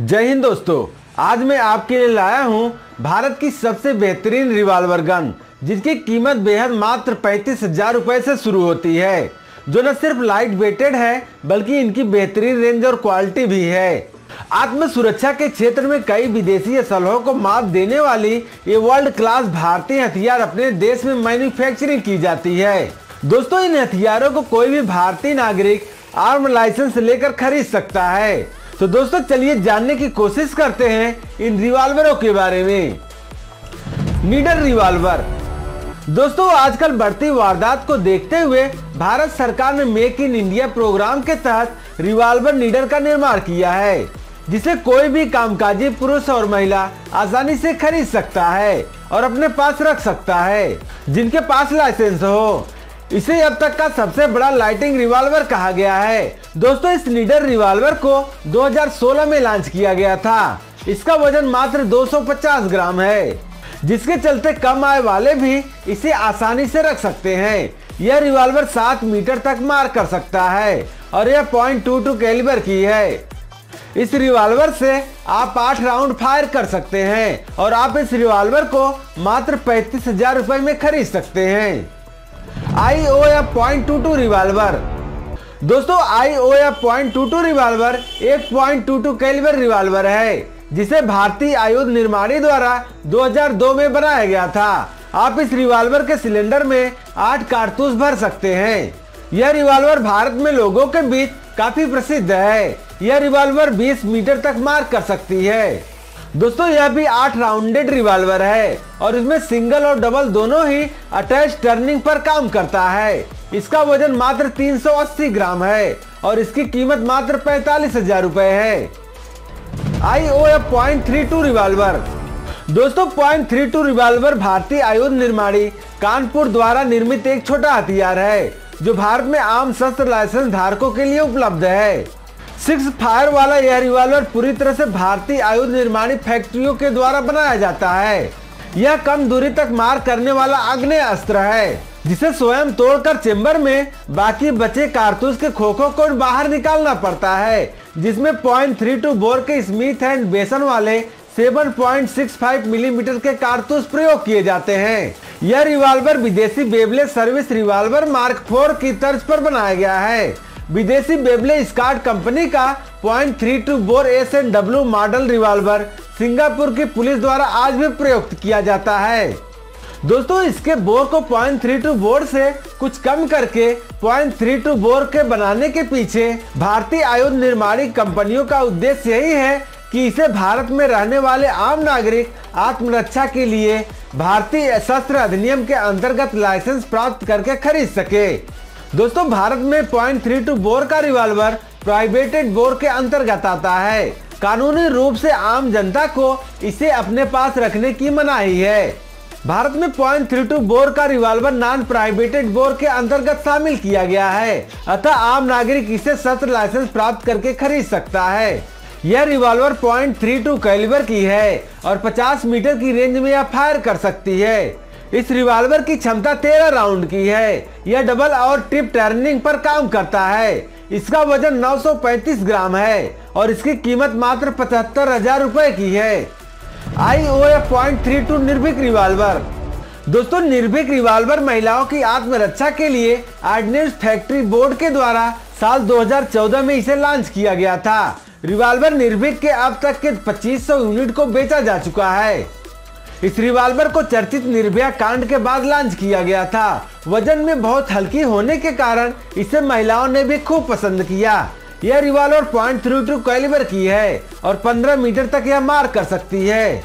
जय हिंद दोस्तों, आज मैं आपके लिए लाया हूं भारत की सबसे बेहतरीन रिवॉल्वर गन, जिसकी कीमत बेहद मात्र 35,000 रुपए से शुरू होती है, जो न सिर्फ लाइट वेटेड है बल्कि इनकी बेहतरीन रेंज और क्वालिटी भी है। आत्म सुरक्षा के क्षेत्र में कई विदेशी असलहों को मात देने वाली ये वर्ल्ड क्लास भारतीय हथियार अपने देश में मैन्युफैक्चरिंग की जाती है। दोस्तों, इन हथियारों को कोई भी भारतीय नागरिक आर्म लाइसेंस लेकर खरीद सकता है। तो दोस्तों, चलिए जानने की कोशिश करते हैं इन रिवॉल्वरों के बारे में। नीडर रिवॉल्वर। दोस्तों, आजकल बढ़ती वारदात को देखते हुए भारत सरकार ने मेक इन इंडिया प्रोग्राम के तहत रिवॉल्वर नीडर का निर्माण किया है, जिसे कोई भी कामकाजी पुरुष और महिला आसानी से खरीद सकता है और अपने पास रख सकता है, जिनके पास लाइसेंस हो। इसे अब तक का सबसे बड़ा लाइटिंग रिवॉल्वर कहा गया है। दोस्तों, इस नीडर रिवॉल्वर को 2016 में लॉन्च किया गया था। इसका वजन मात्र 250 ग्राम है, जिसके चलते कम आय वाले भी इसे आसानी से रख सकते हैं। यह रिवॉल्वर 7 मीटर तक मार कर सकता है और यह .22 कैलिबर की है। इस रिवॉल्वर से आप 8 राउंड फायर कर सकते हैं और आप इस रिवॉल्वर को मात्र 35,000 रुपए में खरीद सकते हैं। IOF .22 revolver. दोस्तों, IOF .22 रिवॉल्वर एक .22 कैलिबर रिवॉल्वर है, जिसे भारतीय आयुध निर्माणी द्वारा 2002 में बनाया गया था। आप इस रिवॉल्वर के सिलेंडर में 8 कारतूस भर सकते हैं। यह रिवॉल्वर भारत में लोगों के बीच काफी प्रसिद्ध है। यह रिवॉल्वर 20 मीटर तक मार कर सकती है। दोस्तों, यह भी 8 राउंडेड रिवॉल्वर है और इसमें सिंगल और डबल दोनों ही अटैच टर्निंग पर काम करता है। इसका वजन मात्र 380 ग्राम है और इसकी कीमत मात्र 45,000 रुपए है। IOF .32 revolver. दोस्तों, .32 रिवॉल्वर भारतीय आयुध निर्माणी कानपुर द्वारा निर्मित एक छोटा हथियार है, जो भारत में आम शस्त्र लाइसेंस धारकों के लिए उपलब्ध है। 6 फायर वाला यह रिवॉल्वर पूरी तरह से भारतीय आयुध निर्माणी फैक्ट्रियों के द्वारा बनाया जाता है। यह कम दूरी तक मार करने वाला आग्नेय अस्त्र है, जिसे स्वयं तोड़कर चेंबर में बाकी बचे कारतूस के खोखों को बाहर निकालना पड़ता है, जिसमें .32 बोर के स्मिथ एंड वेसन वाले 7.65 मिलीमीटर के कारतूस प्रयोग किए जाते हैं। यह रिवॉल्वर विदेशी बेबले सर्विस रिवॉल्वर मार्क 4 की तर्ज पर बनाया गया है। विदेशी बेबले स्कॉट कंपनी का .32 bore S&W model revolver Singapore की पुलिस द्वारा आज भी प्रयुक्त किया जाता है। दोस्तों, इसके बोर को .32 बोर से कुछ कम करके .32 बोर के बनाने के पीछे भारतीय आयुध निर्माणी कंपनियों का उद्देश्य यही है कि इसे भारत में रहने वाले आम नागरिक आत्मरक्षा के लिए भारतीय शस्त्र अधिनियम के अंतर्गत लाइसेंस प्राप्त करके खरीद सके। दोस्तों, भारत में .32 बोर का रिवॉल्वर प्रोहिबिटेड बोर के अंतर्गत आता है। कानूनी रूप से आम जनता को इसे अपने पास रखने की मनाही है। भारत में .32 बोर का रिवॉल्वर नॉन प्रोहिबिटेड बोर के अंतर्गत शामिल किया गया है, अतः आम नागरिक इसे शस्त्र लाइसेंस प्राप्त करके खरीद सकता है। यह रिवॉल्वर .32 कैलिबर की है और 50 मीटर की रेंज में यह फायर कर सकती है। इस रिवॉल्वर की क्षमता 13 राउंड की है। यह डबल और ट्रिप टर्निंग पर काम करता है। इसका वजन 935 ग्राम है और इसकी कीमत मात्र 75,000 रुपए की है। IOF .32 निर्भीक रिवॉल्वर। दोस्तों, निर्भीक रिवॉल्वर महिलाओं की आत्मरक्षा के लिए ऑर्डिनेंस फैक्ट्री बोर्ड के द्वारा साल 2014 में इसे लॉन्च किया गया था। रिवॉल्वर निर्भीक के अब तक के 2500 यूनिट को बेचा जा चुका है। इस रिवॉल्वर को चर्चित निर्भया कांड के बाद लॉन्च किया गया था। वजन में बहुत हल्की होने के कारण इसे महिलाओं ने भी खूब पसंद किया। यह रिवॉल्वर .32 कैलिबर की है और 15 मीटर तक यह मार कर सकती है।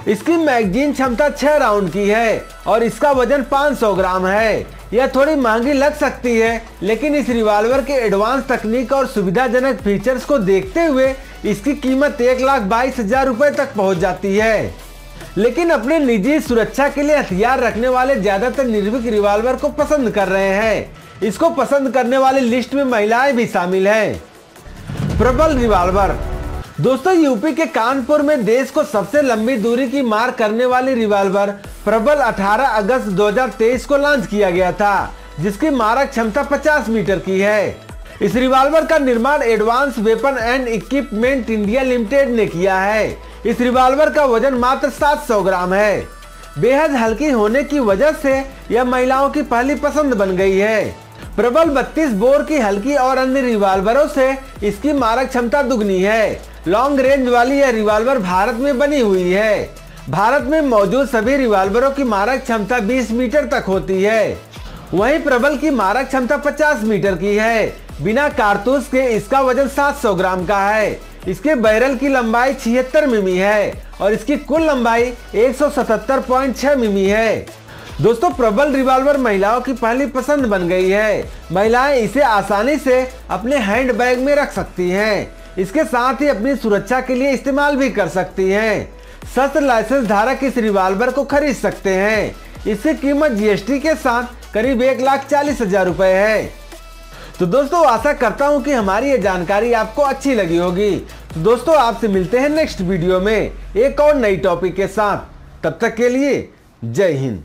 इसकी मैगजीन क्षमता 6 राउंड की है और इसका वजन 500 ग्राम है। यह थोड़ी महंगी लग सकती है, लेकिन इस रिवॉल्वर के एडवांस तकनीक और सुविधाजनक फीचर्स को देखते हुए इसकी कीमत 1,22,000 रुपए तक पहुंच जाती है। लेकिन अपने निजी सुरक्षा के लिए हथियार रखने वाले ज्यादातर निर्भीक रिवॉल्वर को पसंद कर रहे हैं। इसको पसंद करने वाली लिस्ट में महिलाएं भी शामिल हैं। प्रबल रिवॉल्वर। दोस्तों, यूपी के कानपुर में देश को सबसे लंबी दूरी की मार करने वाली रिवॉल्वर प्रबल 18 अगस्त 2023 को लॉन्च किया गया था, जिसकी मारक क्षमता 50 मीटर की है। इस रिवॉल्वर का निर्माण advance weapon and equipment India limited ने किया है। इस रिवॉल्वर का वजन मात्र 700 ग्राम है। बेहद हल्की होने की वजह से यह महिलाओं की पहली पसंद बन गई है। प्रबल 32 बोर की हल्की और अन्य रिवॉल्वरों से इसकी मारक क्षमता दुगनी है। लॉन्ग रेंज वाली यह रिवॉल्वर भारत में बनी हुई है। भारत में मौजूद सभी रिवॉल्वरों की मारक क्षमता 20 मीटर तक होती है। वहीं प्रबल की मारक क्षमता 50 मीटर की है। बिना कारतूस के इसका वजन 700 ग्राम का है। इसके बैरल की लंबाई 76 मिमी है और इसकी कुल लंबाई 177.6 मिमी है। दोस्तों, प्रबल रिवॉल्वर महिलाओं की पहली पसंद बन गई है। महिलाएं इसे आसानी से अपने हैंड बैग में रख सकती हैं। इसके साथ ही अपनी सुरक्षा के लिए इस्तेमाल भी कर सकती हैं। शस्त्र लाइसेंस धारक इस रिवॉल्वर को खरीद सकते हैं। इसकी कीमत जीएसटी के साथ करीब 1,40,000 रुपए है। तो दोस्तों, आशा करता हूं कि हमारी ये जानकारी आपको अच्छी लगी होगी। तो दोस्तों, आपसे मिलते हैं नेक्स्ट वीडियो में एक और नई टॉपिक के साथ। तब तक के लिए जय हिंद।